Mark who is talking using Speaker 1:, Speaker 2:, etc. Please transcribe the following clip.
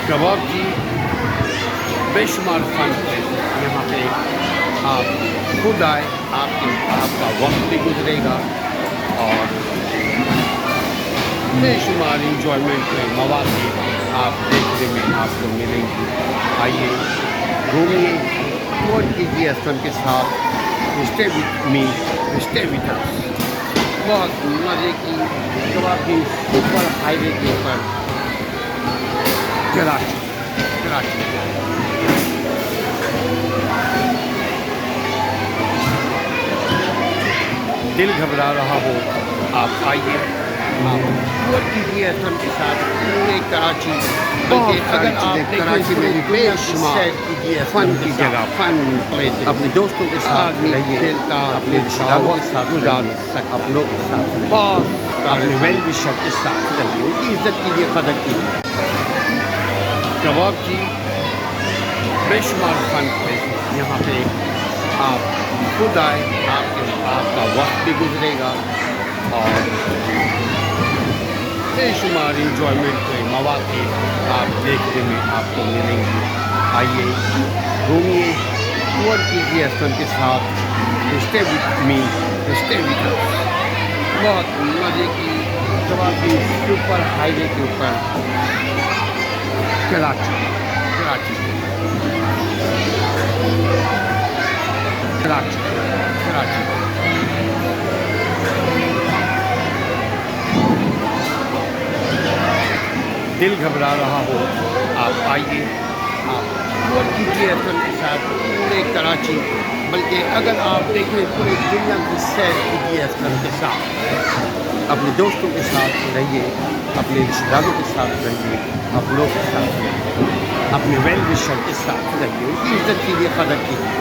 Speaker 1: कबाब की बेशुमार फन है यहाँ पे। आप खुद आए, आपका वक्त भी गुजरेगा और बेशुमार इंजॉयमेंट के मौके आप देखने में आपको मिलेंगे। आइए घूमिए, मौज कीजिए असम के साथ। Stay with me, stay with us. बहुत मज़े की कबाब की सुपर हाईवे के ऊपर कराची। दिल घबरा रहा हो, आप आइए, आप टूर कीजिए असम के साथ पूरे कराची। बल्कि अगर आप कराची में भी बेशुमार फन की जगह, फन प्लेस, अपने दोस्तों के साथ रहिए, अपने रिश्तेदारों के साथ गुजार सकते, अपनों के साथ, बहुत अपने वेल विशर के साथ रहिए, उनकी इज्जत कीजिए, कदर कीजिए। कबाब की बेशुमार फन प्लेस है यहाँ पे। आप खुद आए, आपका वक्त भी गुजरेगा और बेशुमार इंजॉयमेंट के मौके आप देखने में आपको मिलेंगे। आइए घूमिए, टूर कीजिए असम के साथ। Stay with me, stay with us. बहुत मज़े की कबाब की सुपर हाईवे के ऊपर कराची। दिल घबरा रहा हो, आप आइए, आप टूर कीजिए असम के साथ पूरे कराची। बल्कि अगर आप देखें पूरी दुनिया की सैर कीजिए असम के साथ। अपने दोस्तों के साथ रहिए, अपने रिश्तेदारों के साथ रहिए, अपनों के साथ रहिए, अपने वेल विशर के साथ रहिए, उनकी इज्जत कीजिए, कदर कीजिए।